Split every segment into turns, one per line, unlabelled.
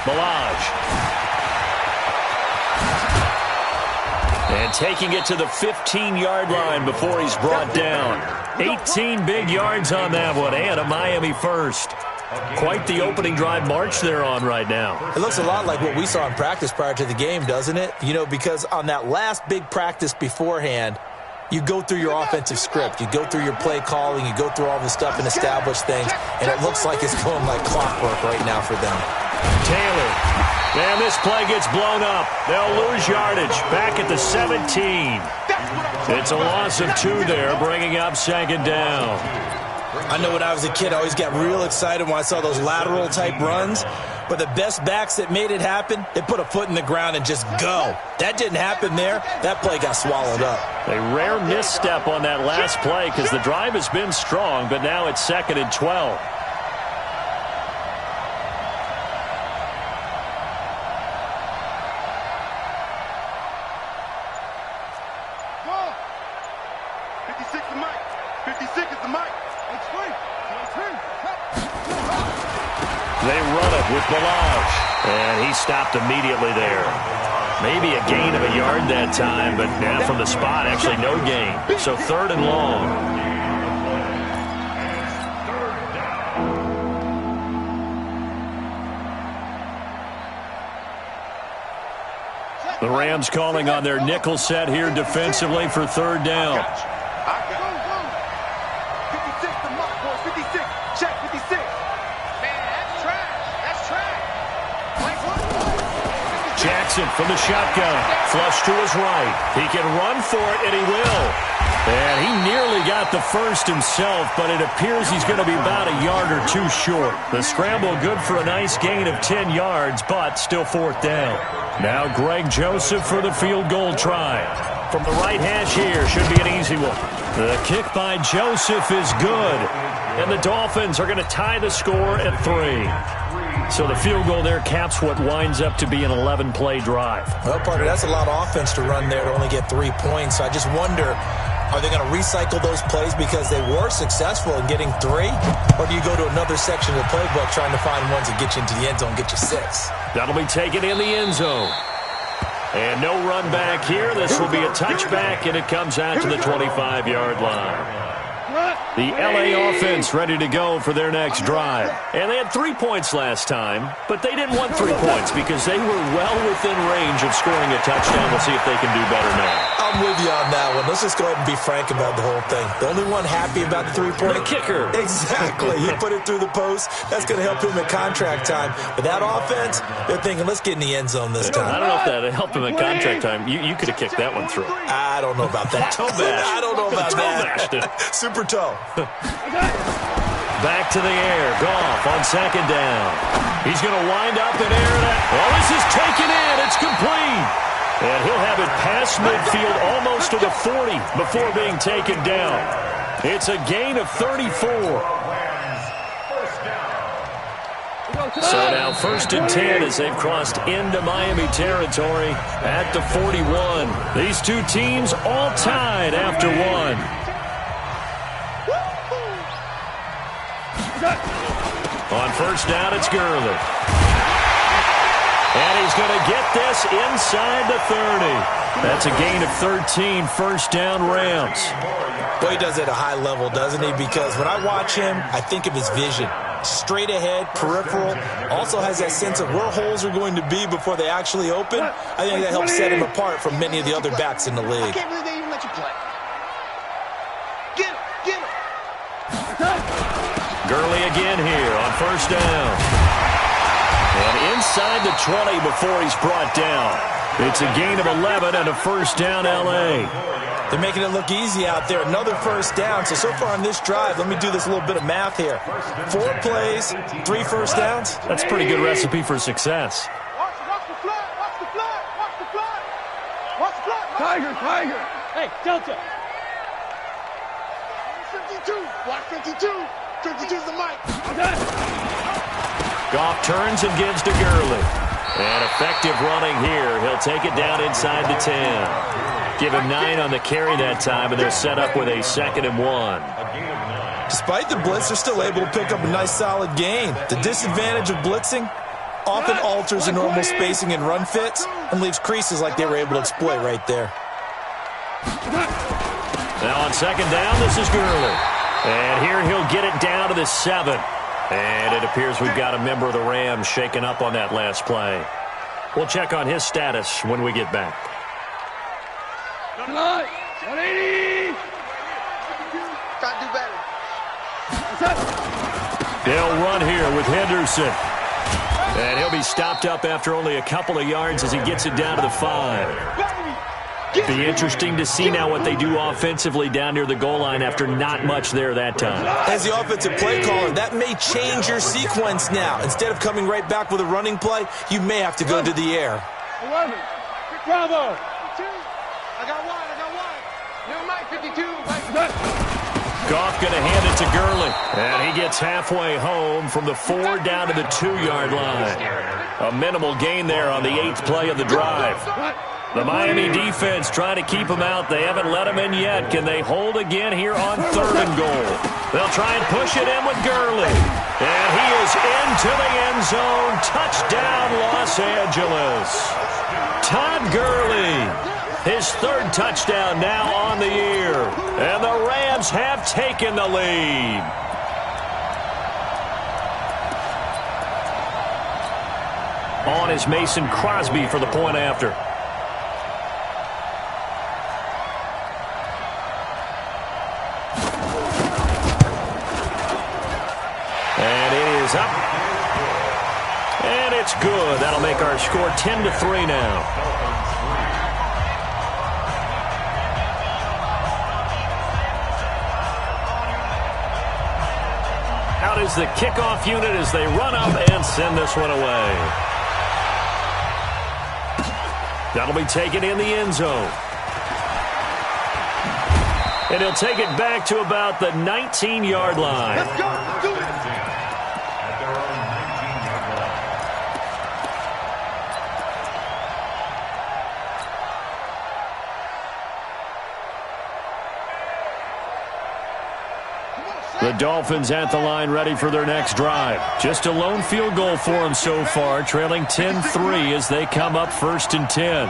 Milage. And taking it to the 15-yard line before he's brought down. 18 big yards on that one, and a Miami first. Quite the opening drive march they're on right now.
It looks a lot like what we saw in practice prior to the game, doesn't it? You know, because on that last big practice beforehand, you go through your offensive script. You go through your play calling. You go through all the stuff and establish things. And it looks like it's going like clockwork right now for them.
Taylor. And this play gets blown up. They'll lose yardage. Back at the 17. It's a loss of 2 there, bringing up second down.
I know when I was a kid, I always got real excited when I saw those lateral-type runs. But the best backs that made it happen, they put a foot in the ground and just go. That didn't happen there. That play got swallowed up.
A rare misstep on that last play because the drive has been strong, but now it's 2nd and 12. They run it with Milage, and he stopped immediately there. Maybe a gain of a yard that time, but now from the spot, actually no gain. So 3rd and long. The Rams calling on their nickel set here defensively for 3rd down. Jackson from the shotgun. Flush to his right. He can run for it, and he will. And he nearly got the first himself, but it appears he's going to be about a yard or 2 short. The scramble good for a nice gain of 10 yards, but still 4th down. Now Greg Joseph for the field goal try. From the right hash here, should be an easy one. The kick by Joseph is good. And the Dolphins are going to tie the score at 3. So the field goal there caps what winds up to be an 11-play drive.
Well, Parker, that's a lot of offense to run there to only get 3 points. So I just wonder, are they going to recycle those plays because they were successful in getting 3? Or do you go to another section of the playbook trying to find ones that get you into the end zone, get you 6?
That'll be taken in the end zone. And no run back here. This will be a touchback, and it comes out to the 25-yard line. The L.A. offense ready to go for their next drive. And they had 3 points last time, but they didn't want 3 points because they were well within range of scoring a touchdown. We'll see if they can do better now.
I'm with you on that one. Let's just go ahead and be frank about the whole thing. The only one happy about the 3-point.
The kicker.
Exactly. He put it through the post. That's going to help him in contract time. But that offense, they're thinking, let's get in the end zone this time.
I don't know if that helped him in contract time. You could have kicked that one through.
I don't know about that.
Toe bash.
I don't know about
that.
Super toe.
Back to the air. Goff on 2nd down. He's going to wind up in air. This is taken in. It's complete. And he'll have it past midfield almost to the 40 before being taken down. It's a gain of 34. So now 1st and 10 as they've crossed into Miami territory at the 41. These 2 teams all tied after 1. On 1st down, it's Gurley. And he's going to get this inside the 30. That's a gain of 13, 1st down Rams.
Boy, he does it at a high level, doesn't he? Because when I watch him, I think of his vision. Straight ahead, peripheral. Also has that sense of where holes are going to be before they actually open. I think that helps set him apart from many of the other backs in the league.
I can't believe they even let you play. Get him.
Gurley again here on 1st down. And inside the 20 before he's brought down. It's a gain of 11 and a 1st down L.A.
They're making it look easy out there. Another 1st down. So far on this drive, let me do this little bit of math here. 4 plays, 3 1st downs.
That's a pretty good recipe for success.
Watch the flag. Watch the flag. Watch the flag. Tiger. Hey, Delta. 52. Watch 52. 52's the mic.
Goff turns and gives to Gurley. And effective running here. He'll take it down inside the 10. Give him 9 on the carry that time, and they're set up with a 2nd and 1.
Despite the blitz, they're still able to pick up a nice solid gain. The disadvantage of blitzing, often alters the normal spacing and run fits and leaves creases like they were able to exploit right there.
Now on second down, this is Gurley. And here he'll get it down to the 7. And it appears we've got a member of the Rams shaken up on that last play. We'll check on his status when we get back.
180.
Try to do better.
They'll run here with Henderson. And he'll be stopped up after only a couple of yards as he gets it down to the 5. Be interesting to see now what they do offensively down near the goal line after not much there that time.
As the offensive play caller, that may change your sequence now. Instead of coming right back with a running play, you may have to go to the air.
11. Bravo.
I got one. New Mike 52.
Goff going to hand it to Gurley. And he gets halfway home from the 4 down to the 2-yard line. A minimal gain there on the 8th play of the drive. The Miami defense trying to keep him out. They haven't let him in yet. Can they hold again here on 3rd and goal? They'll try and push it in with Gurley. And he is into the end zone. Touchdown, Los Angeles. Todd Gurley, his 3rd touchdown now on the year. And the Rams have taken the lead. On is Mason Crosby for the point after. Up. And it's good. That'll make our score 10-3 now. Out is the kickoff unit as they run up and send this one away. That'll be taken in the end zone. And he'll take it back to about the 19-yard line.
Let's go. Do it.
The Dolphins at the line ready for their next drive. Just a lone field goal for them so far, trailing 10-3 as they come up 1st and 10.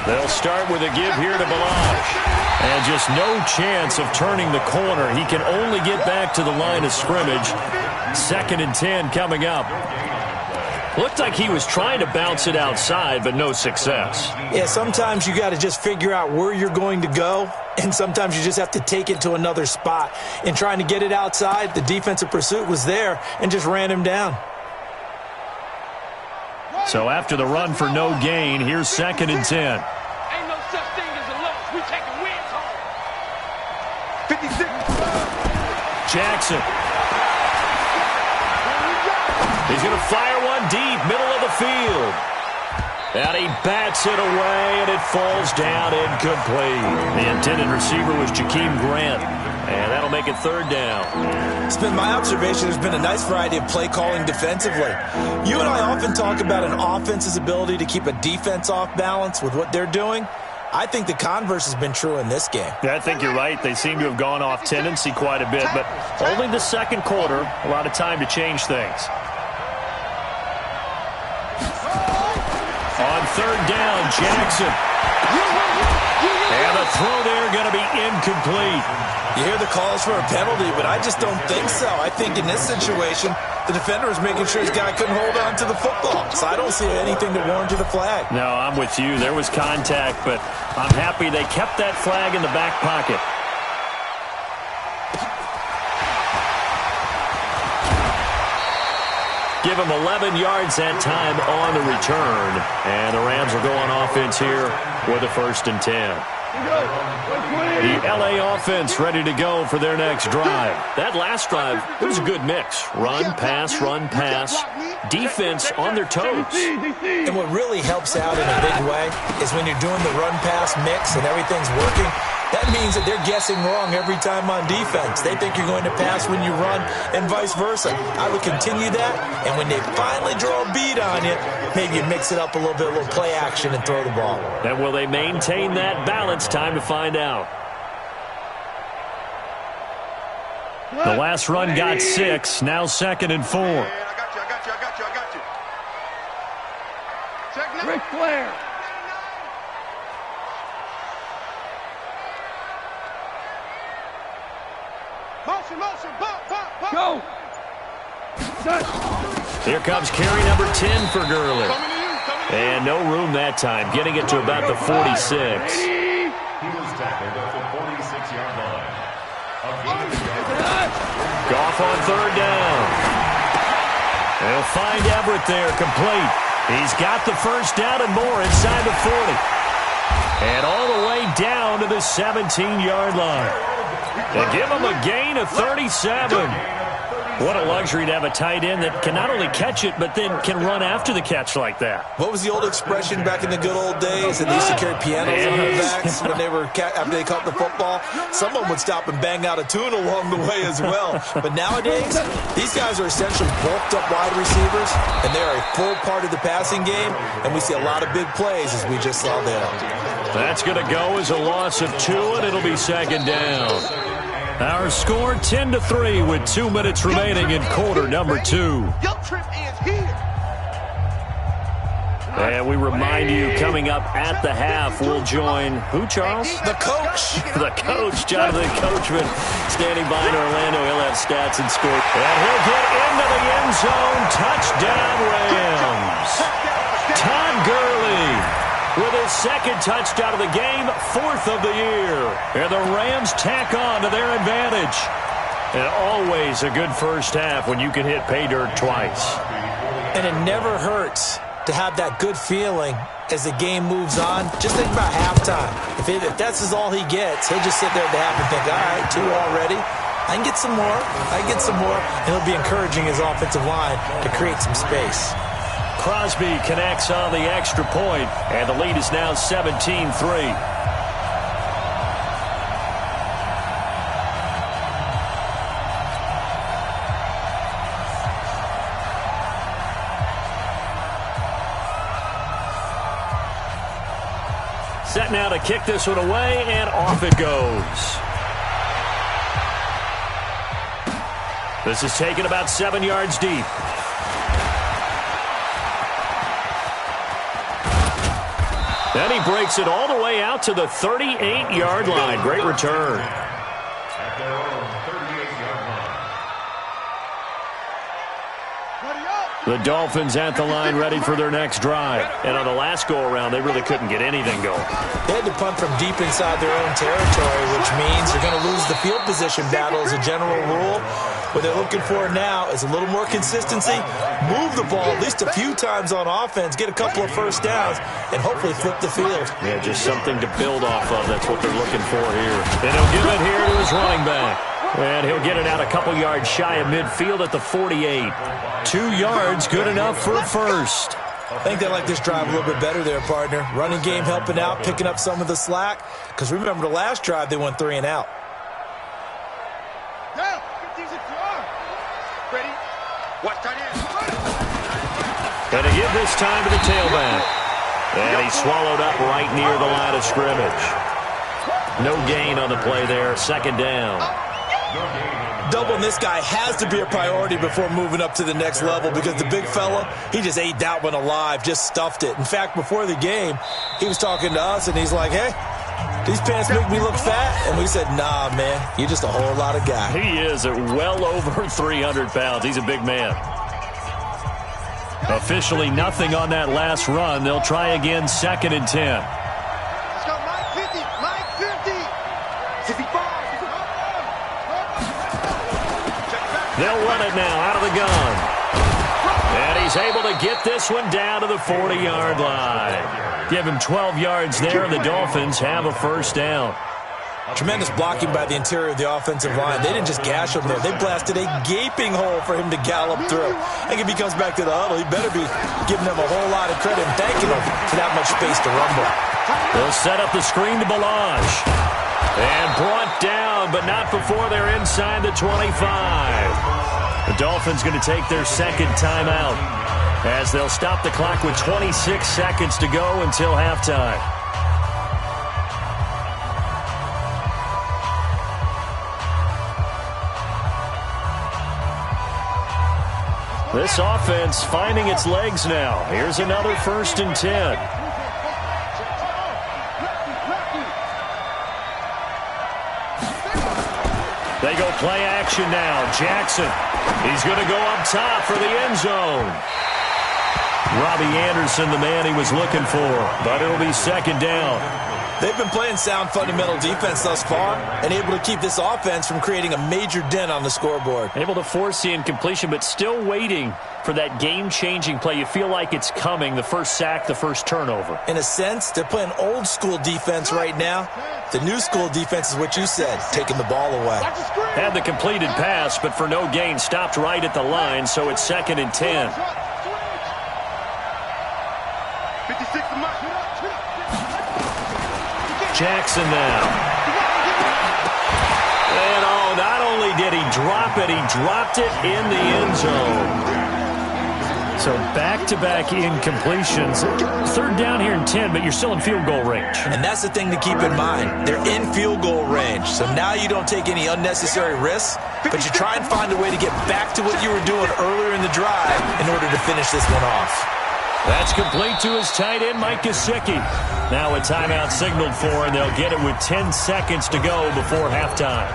They'll start with a give here to Balazs. And just no chance of turning the corner. He can only get back to the line of scrimmage. 2nd and 10 coming up. Looked like he was trying to bounce it outside, but no success.
Yeah, sometimes you got to just figure out where you're going to go, and sometimes you just have to take it to another spot. In trying to get it outside, the defensive pursuit was there and just ran him down.
So after the run for no gain, here's 2nd and 10.
Ain't no such thing as a loss. We taking wins home. 56.
Jackson. He's going to fire one deep, middle of the field. And he bats it away, and it falls down incomplete. The intended receiver was Jakeem Grant. And that'll make it 3rd down.
It's been my observation there's been a nice variety of play calling defensively. You and I often talk about an offense's ability to keep a defense off balance with what they're doing. I think the converse has been true in this game.
Yeah, I think you're right. They seem to have gone off tendency quite a bit, but only the 2nd quarter, a lot of time to change things. On 3rd down, Jackson. And the throw there going to be incomplete.
You hear the calls for a penalty, but I just don't think so. I think in this situation, the defender was making sure his guy couldn't hold on to the football. So I don't see anything to warrant the flag.
No, I'm with you. There was contact, but I'm happy they kept that flag in the back pocket. Give him 11 yards that time on the return. And the Rams will go on offense here with a 1st and 10. The L.A. offense ready to go for their next drive. That last drive, it was a good mix. Run, pass, defense on their toes.
And what really helps out in a big way is when you're doing the run-pass mix and everything's working, that means that they're guessing wrong every time on defense. They think you're going to pass when you run and vice versa. I would continue that, and when they finally draw a bead on you, maybe you mix it up a little bit, a little play action, and throw the ball.
And will they maintain that balance? Time to find out. The last run got 6, now 2nd and 4.
I got you.
flare. Motion, motion, bump, bump, bump. Go.
Here comes carry number 10 for Gurley. And no room that time, getting it to about the 46.
He was tackled at the 46-yard line.
Goff on third down. They'll find Everett there, complete. He's got the first down and more inside the 40. And all the way down to the 17-yard line. They give him a gain of 37. What a luxury to have a tight end that can not only catch it, but then can run after the catch like that.
What was the old expression back in the good old days? That they used to carry pianos on their backs when they were after they caught the football. Someone would stop and bang out a tune along the way as well. But nowadays, these guys are essentially bulked up wide receivers, and they are a full part of the passing game, and we see a lot of big plays as we just saw there.
That's going to go as a loss of 2, and it'll be second down. Our score 10-3 with 2 minutes remaining in quarter number 2.
Your trip is here.
And we remind you, coming up at the half, we'll join who, Charles?
The coach.
The coach, Jonathan Coachman, standing by in Orlando. He'll have stats and score. And he'll get into the end zone. Touchdown, Rams. Todd Gurley with his second touchdown of the game, 4th of the year. And the Rams tack on to their advantage. And always a good first half when you can hit pay dirt twice.
And it never hurts to have that good feeling as the game moves on. Just think about halftime. If that's all he gets, he'll just sit there at the half and think, all right, 2 already. I can get some more. I can get some more. And he'll be encouraging his offensive line to create some space.
Crosby connects on the extra point, and the lead is now 17-3. Set now to kick this one away, and off it goes. This is taken about 7 yards deep. Then he breaks it all the way out to the 38-yard line. Great return.
At their own 38-yard line.
The Dolphins at the line ready for their next drive. And on the last go-around, they really couldn't get anything going.
They had to punt from deep inside their own territory, which means they're going to lose the field position battle as a general rule. What they're looking for now is a little more consistency, move the ball at least a few times on offense, get a couple of first downs, and hopefully flip the field.
Yeah, just something to build off of. That's what they're looking for here. And he'll give it here to his running back. And he'll get it out a couple yards shy of midfield at the 48. 2 yards, good enough for a first.
I think they like this drive a little bit better there, partner. Running game helping out, picking up some of the slack. Because remember the last drive, they went 3 and out.
And to give this time to the tailback. And he swallowed up right near the line of scrimmage. No gain on the play there. Second down.
Doubling this guy has to be a priority before moving up to the next level because the big fella, he just ate that one alive, just stuffed it. In fact, before the game, he was talking to us, and he's like, hey, these pants make me look fat. And we said, nah, man, you're just a whole lot of guy.
He is at well over 300 pounds. He's a big man. Officially nothing on that last run. They'll try again, 2nd and 10.
Let's go, Mike 50, Mike 50. 55.
They'll run it now out of the gun. And he's able to get this one down to the 40-yard line. Give him 12 yards there, and the Dolphins have a first down.
Tremendous blocking by the interior of the offensive line. They didn't just gash him there. They blasted a gaping hole for him to gallop through. I think if he comes back to the huddle, he better be giving them a whole lot of credit and thanking them for that much space to rumble.
They'll set up the screen to Balaj. And brought down, but not before they're inside the 25. The Dolphins going to take their second timeout as they'll stop the clock with 26 seconds to go until halftime. This offense finding its legs now. Here's another 1st and 10. They go play action now. Jackson. He's going to go up top for the end zone. Robbie Anderson, the man he was looking for, but it'll be second down.
They've been playing sound fundamental defense thus far and able to keep this offense from creating a major dent on the scoreboard.
Able to force the incompletion, but still waiting for that game-changing play. You feel like it's coming, the first sack, the first turnover.
In a sense, they're playing old-school defense right now. The new-school defense is what you said, taking the ball away.
Had the completed pass, but for no gain, stopped right at the line, so it's 2nd and 10.
56 to Mike.
Jackson now. And not only did he drop it, he dropped it in the end zone. So back-to-back incompletions. 3rd down here and 10, but you're still in field goal range.
And that's the thing to keep in mind. They're in field goal range. So now you don't take any unnecessary risks, but you try and find a way to get back to what you were doing earlier in the drive in order to finish this one off.
That's complete to his tight end, Mike Gesicki. Now a timeout signaled for, and they'll get it with 10 seconds to go before halftime.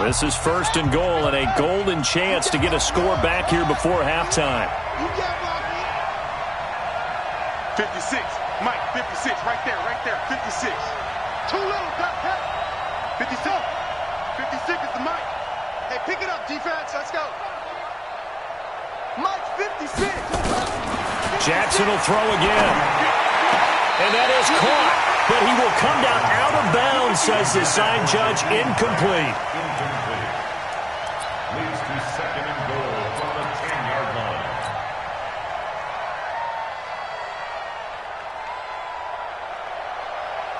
This is 1st and goal, and a golden chance to get a score back here before halftime.
56. Mike, 56. Right there. 56. Too little, Doc. 56. 56 is the Mike. Hey, pick it up, defense. Let's go. Mike, 56.
Jackson will throw again. And that is caught. But he will come down out of bounds, says the sign judge. Incomplete.
Leads to 2nd and goal from the 10-yard line.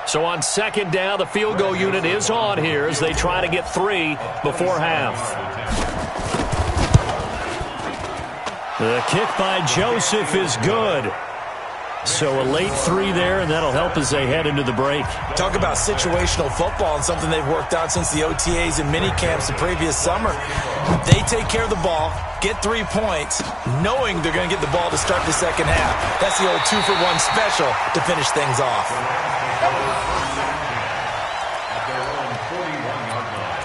So on 2nd down, the field goal unit is on here as they try to get 3 before half. The kick by Joseph is good. So a late 3 there, and that'll help as they head into the break.
Talk about situational football and something they've worked out since the OTAs and mini camps the previous summer. They take care of the ball, get 3 points, knowing they're going to get the ball to start the second half. That's the old 2-for-1 special to finish things off.
At their own 41-yard line.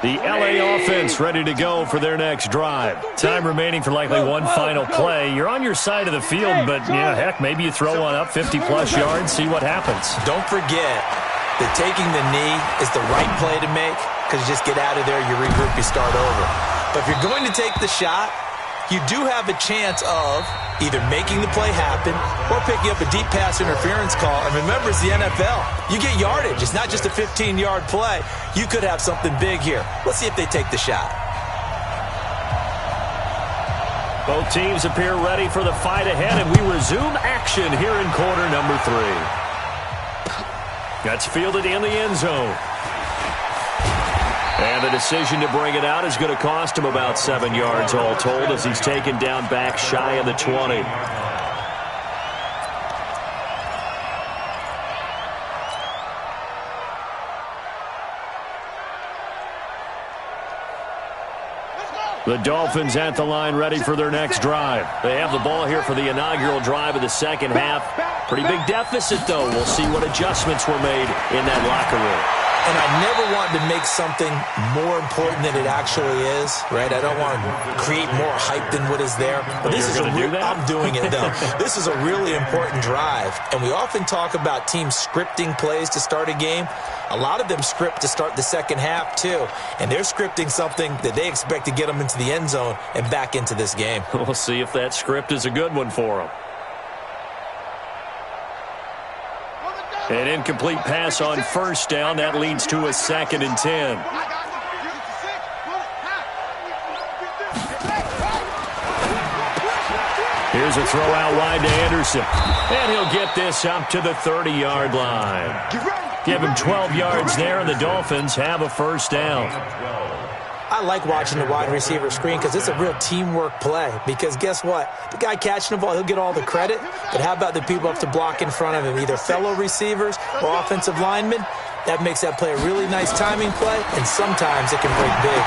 The LA offense ready to go for their next drive. Time remaining for likely one final play. You're on your side of the field, but, heck, maybe you throw one up 50-plus yards, see what happens.
Don't forget that taking the knee is the right play to make because you just get out of there, you regroup, you start over. But if you're going to take the shot, you do have a chance of either making the play happen or picking up a deep pass interference call. And remember, it's the NFL. You get yardage. It's not just a 15-yard play. You could have something big here. Let's see if they take the shot.
Both teams appear ready for the fight ahead, and we resume action here in quarter number 3. That's fielded in the end zone. And the decision to bring it out is going to cost him about 7 yards all told as he's taken down back shy of the 20. The Dolphins at the line ready for their next drive. They have the ball here for the inaugural drive of the second half. Pretty big deficit, though. We'll see what adjustments were made in that locker room.
And I never want to make something more important than it actually is, right? I don't want to create more hype than what is there. But this is I'm doing it, though. This is a really important drive. And we often talk about teams scripting plays to start a game. A lot of them script to start the second half, too. And they're scripting something that they expect to get them into the end zone and back into this game.
We'll see if that script is a good one for them. An incomplete pass on first down. That leads to a 2nd and 10. Here's a throw out wide to Anderson. And he'll get this up to the 30-yard line. Give him 12 yards there, and the Dolphins have a first down.
I like watching the wide receiver screen because it's a real teamwork play. Because guess what? The guy catching the ball, he'll get all the credit. But how about the people up to block in front of him, either fellow receivers or offensive linemen? That makes that play a really nice timing play, and sometimes it can break big.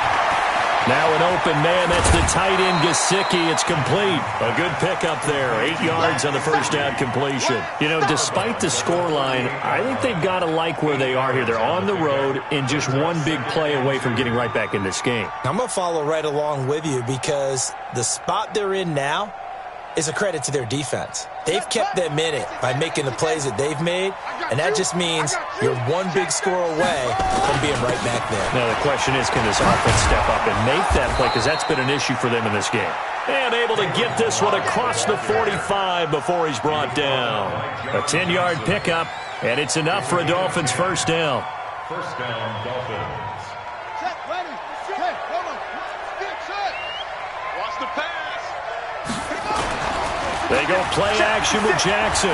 Now an open man. That's the tight end, Gesicki. It's complete. A good pickup there. 8 yards on the first down completion. You know, despite the scoreline, I think they've got to like where they are here. They're on the road and just one big play away from getting right back in this game.
I'm going to follow right along with you because the spot they're in now is a credit to their defense. They've kept them in it by making the plays that they've made, and that just means you're one big score away from being right back there.
Now the question is, can this offense step up and make that play? Because that's been an issue for them in this game. And able to get this one across the 45 before he's brought down. A 10-yard pickup, and it's enough for a Dolphins first down.
First down, Dolphins.
Set, ready. Set, hold on. Stick, set. Watch the pass.
They go play action with Jackson.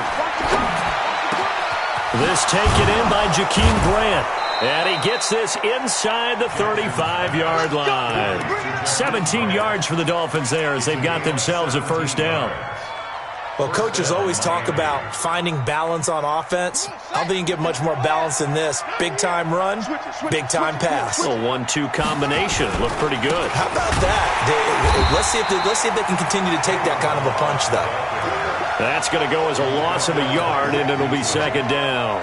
This taken in by Jakeem Grant. And he gets this inside the 35-yard line. 17 yards for the Dolphins there as they've got themselves a first down.
Well, coaches always talk about finding balance on offense. I don't think you can get much more balance than this. Big-time run, big-time pass.
A 1-2 combination. Looked pretty good.
How about that? Let's see if they can continue to take that kind of a punch, though.
That's going to go as a loss of a yard, and it'll be second down.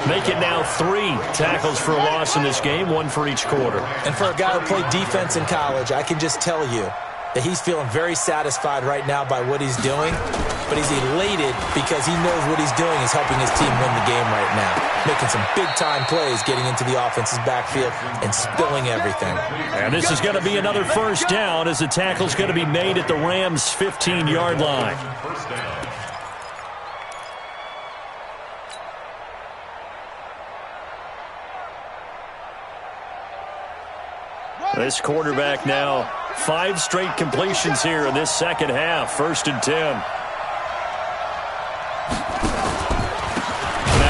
Make it now 3 tackles for a loss in this game, 1 for each quarter.
And for a guy who played defense in college, I can just tell you that he's feeling very satisfied right now by what he's doing, but he's elated because he knows what he's doing is helping his team win the game right now, making some big-time plays, getting into the offense's backfield and spilling everything.
And this is going to be another first down as the tackle's going to be made at the Rams' 15-yard line.
First down.
This quarterback now 5 straight completions here in this second half. 1st and 10. Now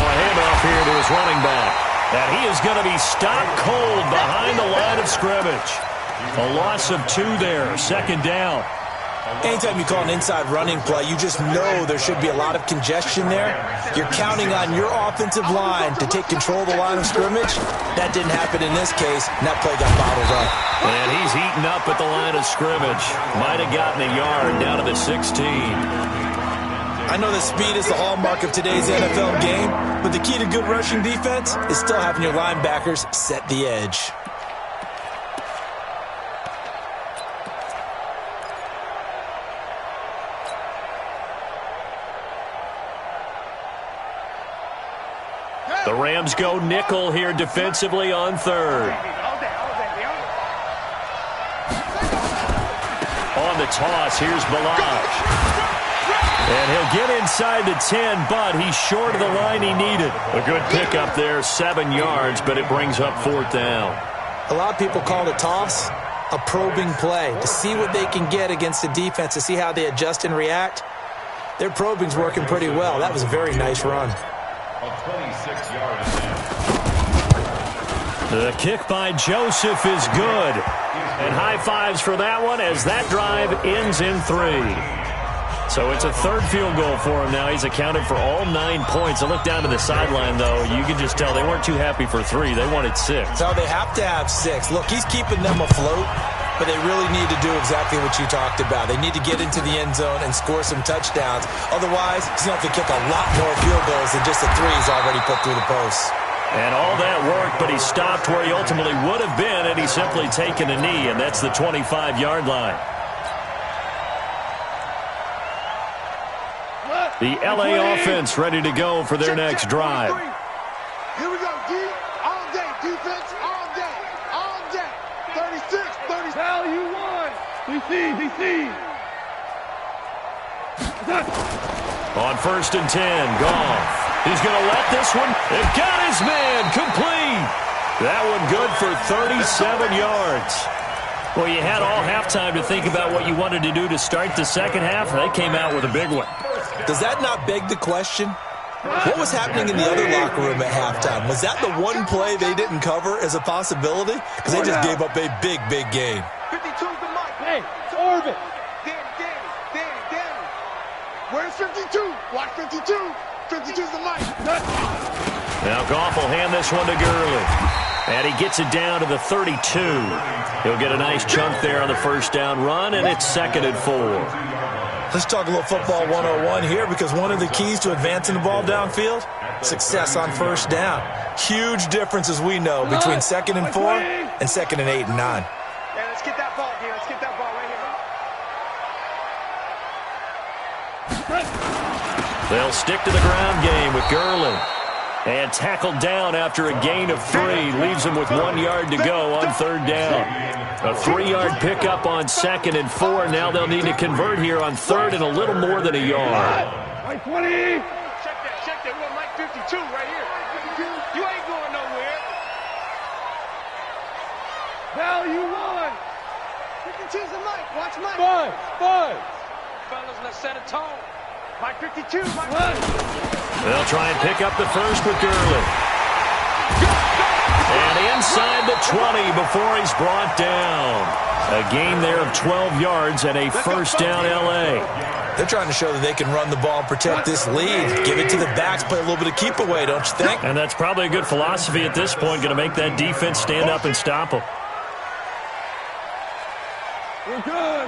a handoff here to his running back. And he is going to be stopped cold behind the line of scrimmage. A loss of 2 there. 2nd down.
Anytime you call an inside running play, you just know there should be a lot of congestion there. You're counting on your offensive line to take control of the line of scrimmage. That didn't happen in this case, and that play got bottled up.
And he's eaten up at the line of scrimmage. Might have gotten a yard down to the 16.
I know that speed is the hallmark of today's NFL game, but the key to good rushing defense is still having your linebackers set the edge.
The Rams go nickel here defensively on 3rd. On the toss, here's Balaj. And he'll get inside the 10, but he's short of the line he needed. A good pickup there, 7 yards, but it brings up 4th down.
A lot of people call the toss a probing play to see what they can get against the defense, to see how they adjust and react. Their probing's working pretty well. That was a very nice run.
A 26-yard attempt.
The kick by Joseph is good. And high fives for that one as that drive ends in 3. So it's a 3rd field goal for him now. He's accounted for all 9 points. I look down to the sideline, though. You can just tell they weren't too happy for 3. They wanted 6.
So they have to have 6. Look, he's keeping them afloat, but they really need to do exactly what you talked about. They need to get into the end zone and score some touchdowns. Otherwise, he's going to have to kick a lot more field goals than just the 3s already put through the posts.
And all that worked, but he stopped where he ultimately would have been, and he's simply taken a knee, and that's the 25-yard line. The L.A. offense ready to go for their next drive.
Here we go, D. All day. Defense, all day. All day. 36, 30. Value 1. DC.
On 1st and 10, Goff. He's going to let this one. They've got his man complete. That one good for 37 yards. Well, you had all halftime to think about what you wanted to do to start the second half, and they came out with a big one.
Does that not beg the question? What was happening in the other locker room at halftime? Was that the one play they didn't cover as a possibility? Because they just gave up a big, big gain.
52's the mic. Hey, it's Orbit. Danny. Where's 52? Watch 52. 52's the mic.
Now Goff will hand this one to Gurley. And he gets it down to the 32. He'll get a nice chunk there on the first down run, and it's 2nd and 4.
Let's talk a little football 101 here, because one of the keys to advancing the ball downfield, success on first down. Huge difference, as we know, between 2nd and 4 and 2nd and 8 and 9.
Yeah, let's get that ball here. Let's get that ball right here.
They'll stick to the ground game with Gurley. And tackled down after a gain of 3. Leaves him with 1 yard to go on 3rd down. A 3-yard pickup on 2nd and 4. Now they'll need to convert here on 3rd and a little more than a yard.
Mike 20. Check that. We got Mike 52 right here. You ain't going nowhere. Value 1. 52's a Mike. Watch Mike. 5. Fellas, let's set a tone. Mike 52, Mike 1.
They'll try and pick up the first with Gurley. And inside the 20 before he's brought down. A gain there of 12 yards and a first down L.A.
They're trying to show that they can run the ball and protect this lead. Give it to the backs, play a little bit of keep away, don't you think?
And that's probably a good philosophy at this point, going to make that defense stand up and stop them.
We're good.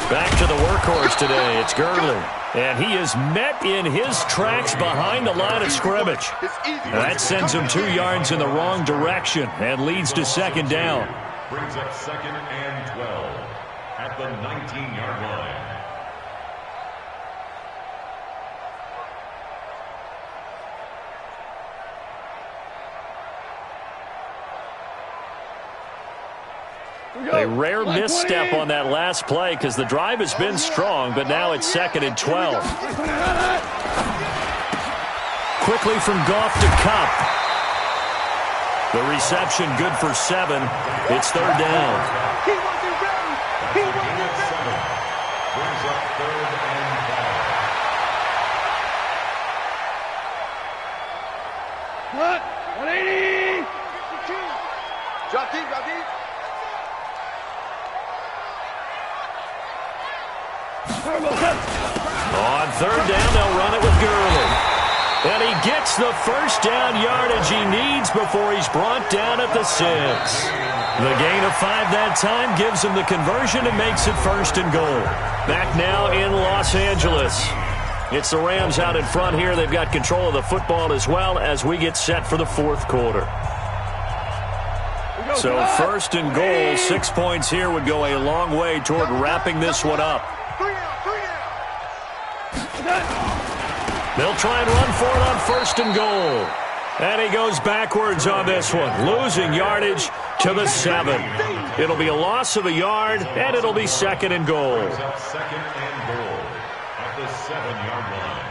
Back to the workhorse today. It's Gurley. And he is met in his tracks behind the line of scrimmage. That sends him 2 yards in the wrong direction and leads to 2nd down.
Brings up 2nd and 12 at the 19-yard line.
A rare misstep on that last play because the drive has been strong, but now it's 2nd and 12. Quickly from Goff to Kupp. The reception good for 7. It's 3rd down.
He wasn't ready.
Brings up 3rd and 5.
What? 180. Drop deep.
On 3rd down, they'll run it with Gurley. And he gets the first down yardage he needs before he's brought down at the 6. The gain of 5 that time gives him the conversion and makes it 1st and goal. Back now in Los Angeles. It's the Rams out in front here. They've got control of the football as well as we get set for the 4th quarter. So 1st and goal, 6 points here would go a long way toward wrapping this one up. They'll try and run for it on 1st and goal. And he goes backwards on this one, losing yardage to the 7. It'll be a loss of a yard, and it'll be 2nd and goal.
2nd and goal at the 7-yard line.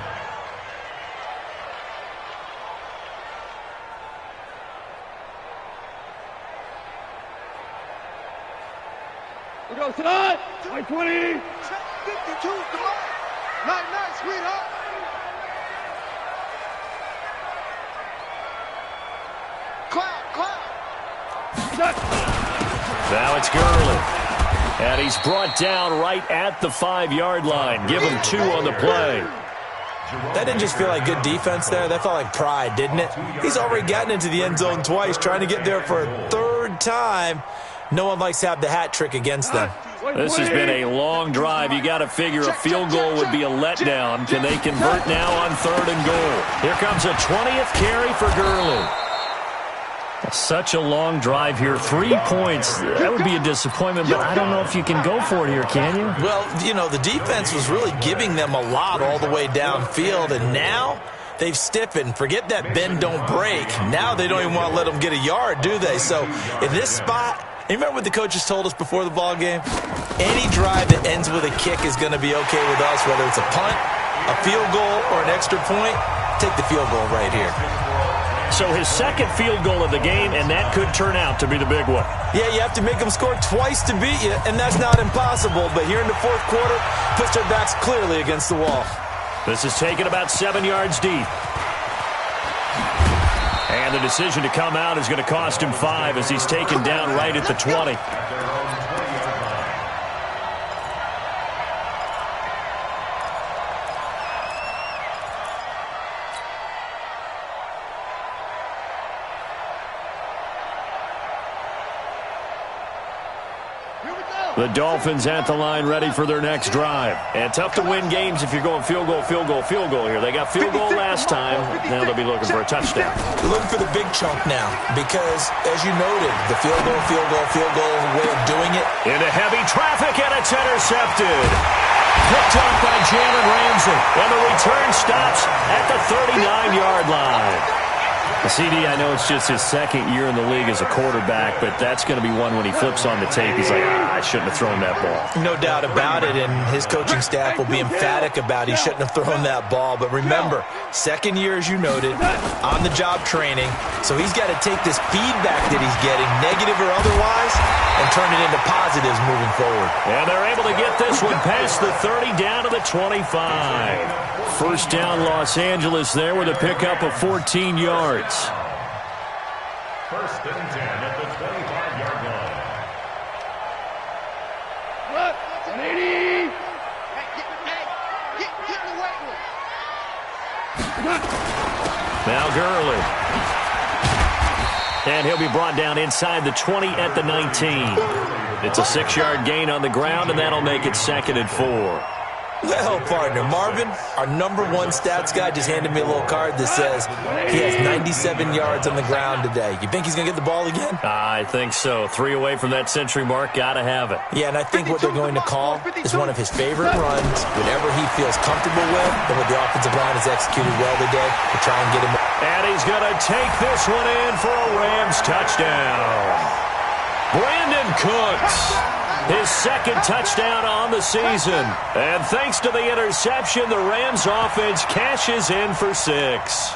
We go tonight. 20. 52. Come on. Night, sweetheart.
Now it's Gurley. And he's brought down right at the 5-yard line. Give him 2 on the play.
That didn't just feel like good defense there. That felt like pride, didn't it? He's already gotten into the end zone twice, trying to get there for a 3rd time. No one likes to have the hat trick against them.
This has been a long drive. You got to figure a field goal would be a letdown. Can they convert now on 3rd and goal? Here comes a 20th carry for Gurley. Such a long drive here. 3 points. That would be a disappointment, but I don't know if you can go for it here, can you?
Well, you know, the defense was really giving them a lot all the way downfield, and now they've stiffened. Forget that bend, don't break. Now they don't even want to let them get a yard, do they? So in this spot, you remember what the coaches told us before the ball game? Any drive that ends with a kick is going to be okay with us, whether it's a punt, a field goal, or an extra point. Take the field goal right here.
So his 2nd field goal of the game, and that could turn out to be the big one.
Yeah, you have to make them score twice to beat you, and that's not impossible. But here in the 4th quarter, puts their backs clearly against the wall.
This is taken about 7 yards deep. And the decision to come out is going to cost him 5 as he's taken down right at the 20. The Dolphins at the line ready for their next drive.
And tough to win games if you're going field goal, field goal, field goal here. They got field goal last time. Now they'll be looking for a touchdown.
They're looking for the big chunk now because, as you noted, the field goal way of doing it.
Into heavy traffic, and it's intercepted. Picked up by Jalen Ramsey. And the return stops at the 39-yard line. CD, I know it's just his second year in the league as a quarterback, but that's going to be one when he flips on the tape. He's like, I shouldn't have thrown that ball.
No doubt about it, and his coaching staff will be emphatic about he shouldn't have thrown that ball. But remember, second year, as you noted, on-the-job training, so he's got to take this feedback that he's getting, negative or otherwise, and turn it into positives moving forward.
And they're able to get this one past the 30 down to the 25. First down, Los Angeles there with a pickup of 14 yards.
First and 10 at the 25-yard line.
What? 180. Get the weight room.
Now Gurley. And he'll be brought down inside the 20 at the 19. It's a 6-yard gain on the ground, and that'll make it 2nd and 4.
Well, partner, Marvin, our #1 stats guy, just handed me a little card that says he has 97 yards on the ground today. You think he's going to get the ball again?
I think so. 3 away from that century mark. Got to have it.
Yeah, and I think what they're going to call is one of his favorite runs, whatever he feels comfortable with, and what the offensive line has executed well today to try and get him.
And he's going to take this one in for a Rams touchdown. Brandon Cooks. His 2nd touchdown on the season. And thanks to the interception, the Rams offense cashes in for 6.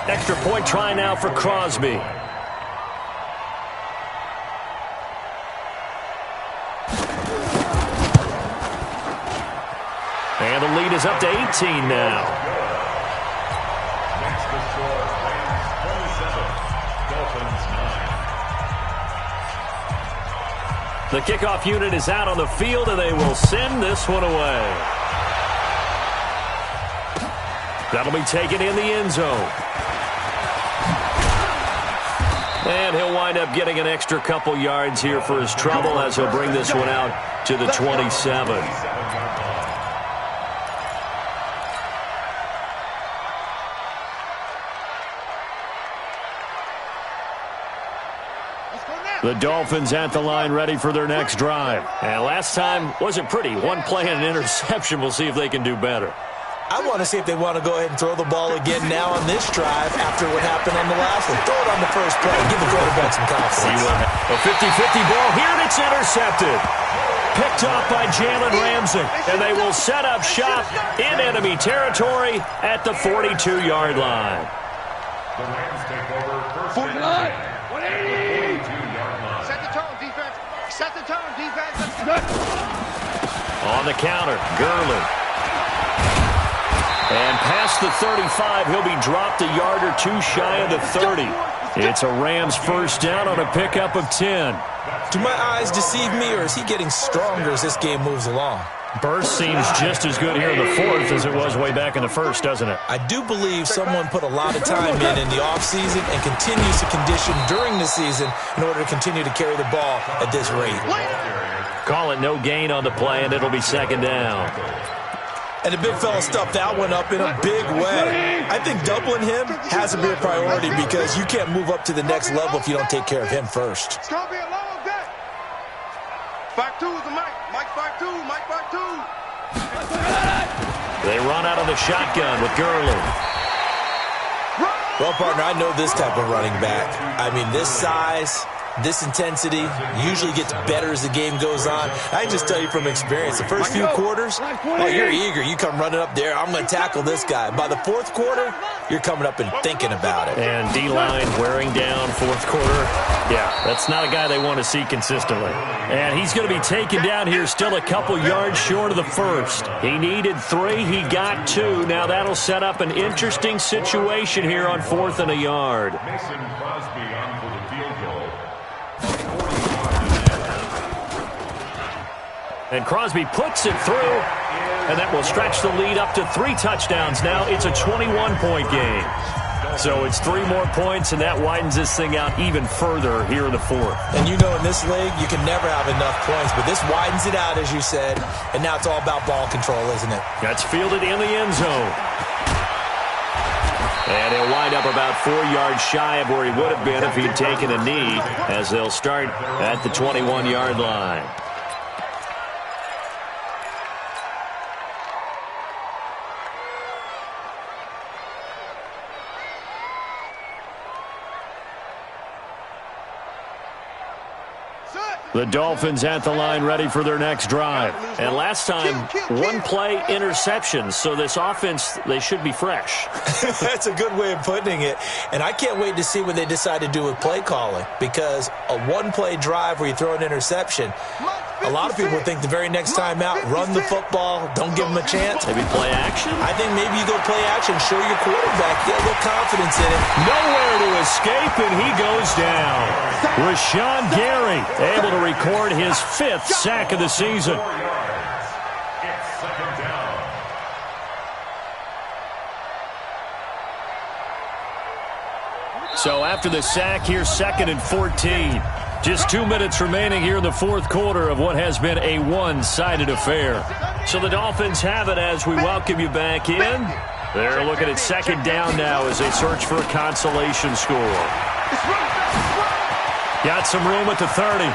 Extra point try now for Crosby. And the lead is up to 18 now.
Next to score, Rams 27, Dolphins 9.
The kickoff unit is out on the field, and they will send this one away. That'll be taken in the end zone. And he'll wind up getting an extra couple yards here for his trouble as he'll bring this one out to the 27. The Dolphins at the line ready for their next drive. And last time wasn't pretty. One play and an interception. We'll see if they can do better.
I want to see if they want to go ahead and throw the ball again now on this drive after what happened on the last one. Throw it on the first play. Give the quarterback some confidence.
A 50-50 ball here, and it's intercepted. Picked off by Jalen Ramsey. And they will set up shop in enemy territory at the 42-yard line.
The Rams take over first
49.
and
180.
42-yard line.
Set the tone, defense. Set the tone, defense.
On the counter, Gurley. And past the 35, he'll be dropped a yard or two shy of the 30. It's a Rams first down on a pickup of 10.
Do my eyes deceive me, or is he getting stronger as this game moves along?
Burst seems just as good here in the fourth as it was way back in the first, doesn't it?
I do believe someone put a lot of time in the offseason and continues to condition during the season in order to continue to carry the ball at this rate.
Call it no gain on the play, and it'll be second down.
And the big fella stuffed that one up in a big way. I think doubling him has to be a priority because you can't move up to the next level if you don't take care of him first.
It's going to be a long day. 5-2 is the Mike. Mike 5-2. Mike 5-2.
They run out of the shotgun with Gurley.
Well, partner, I know this type of running back. I mean, this size, this intensity usually gets better as the game goes on. I can just tell you from experience, the first few quarters, oh, you're eager. You come running up there, I'm going to tackle this guy. By the fourth quarter, you're coming up and thinking about it.
And D-line wearing down fourth quarter. Yeah, that's not a guy they want to see consistently. And he's going to be taken down here still a couple yards short of the first. He needed 3. He got 2. Now that'll set up an interesting situation here on 4th and a yard.
Mason Crosby on for the field goal.
And Crosby puts it through, and that will stretch the lead up to 3 touchdowns. Now it's a 21-point game.
So it's 3 more points, and that widens this thing out even further here in the fourth.
And you know in this league, you can never have enough points, but this widens it out, as you said, and now it's all about ball control, isn't it?
That's fielded in the end zone. And he'll wind up about 4 yards shy of where he would have been if he'd taken a knee, as they'll start at the 21-yard line. The Dolphins at the line ready for their next drive. And last time, 1 play interception. So this offense, they should be fresh.
That's a good way of putting it. And I can't wait to see what they decide to do with play calling. Because a 1-play drive where you throw an interception, a lot of people think the very next time out, run the football, don't give them a chance.
Maybe play action?
I think maybe you go play action, show your quarterback, get a little confidence in it.
Nowhere to escape, and he goes down. Rashawn Gary able to record his 5th sack of the season.
It's second down.
So after the sack, here's 2nd and 14. Just 2 minutes remaining here in the fourth quarter of what has been a one-sided affair.
So the Dolphins have it as we welcome you back in. They're looking at 2nd down now as they search for a consolation score.
Got some room at the 30.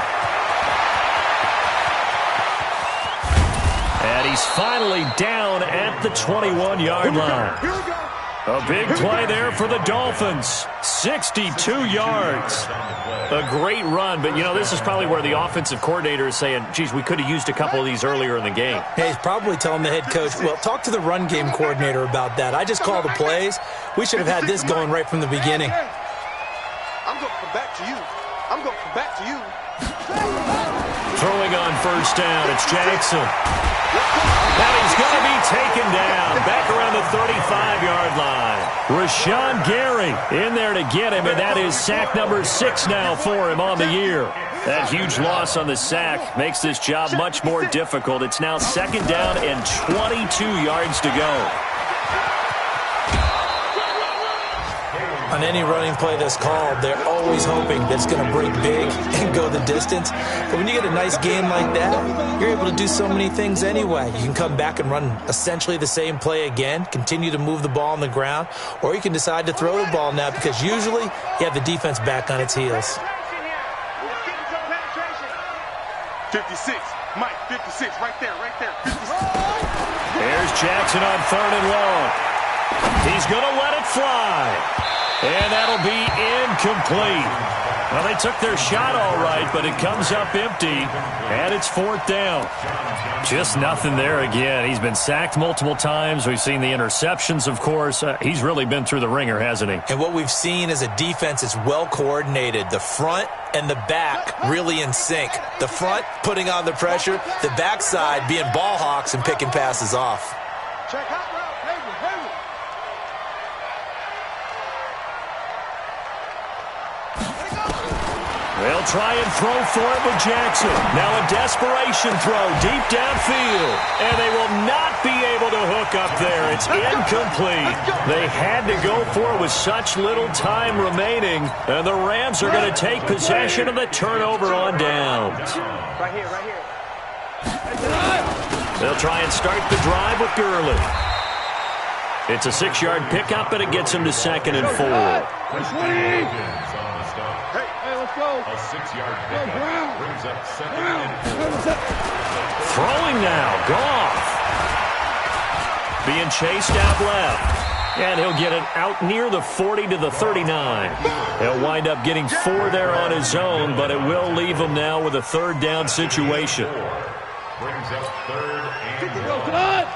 And he's finally down at the 21-yard line. A big play there for the Dolphins. 62 yards.
A great run, but, you know, this is probably where the offensive coordinator is saying, geez, we could have used a couple of these earlier in the game.
Hey, he's probably telling the head coach, well, talk to the run game coordinator about that. I just call the plays. We should have had this going right from the beginning.
I'm going to come back to you. I'm going to come back to you.
Throwing on first down, it's Jackson. Now he's going to be taken down back around the 35-yard line. Rashawn Gary in there to get him, and that is sack number 6 now for him on the year.
That huge loss on the sack makes this job much more difficult. It's now 2nd down and 22 yards to go.
On any running play that's called, they're always hoping that it's going to break big and go the distance. But when you get a nice game like that, you're able to do so many things anyway. You can come back and run essentially the same play again, continue to move the ball on the ground, or you can decide to throw the ball now because usually you have the defense back on its heels.
56. Mike, 56. Right there, right there. 56.
Here's Jackson on 3rd and long. He's going to let it fly. And that'll be incomplete. Well, they took their shot all right, but it comes up empty, and it's 4th down.
Just nothing there again. He's been sacked multiple times. We've seen the interceptions, of course. He's really been through the ringer, hasn't he?
And what we've seen is a defense that's well coordinated. The front and the back really in sync. The front putting on the pressure, the backside being ball hawks and picking passes off.
Check out route.
They'll try and throw for it with Jackson. Now a desperation throw deep downfield. And they will not be able to hook up there. It's incomplete. They had to go for it with such little time remaining. And the Rams are going to take possession of the turnover on downs.
Right here, right here.
They'll try and start the drive with Gurley. It's a 6-yard pickup, and it gets him to 2nd and 4.
A 6-yard pickup brings up 2nd and 4.
Throwing now, Goff. Being chased out left. And he'll get it out near the 40 to the 39. He'll wind up getting 4 there on his own, but it will leave him now with a 3rd down situation.
Brings up 3rd and 1.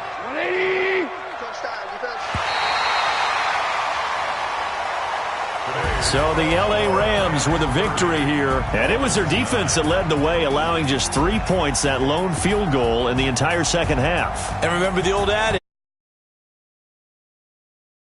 So the L.A. Rams with a victory here. And it was their defense that led the way, allowing just 3 points, that lone field goal in the entire second half.
And remember the old adage.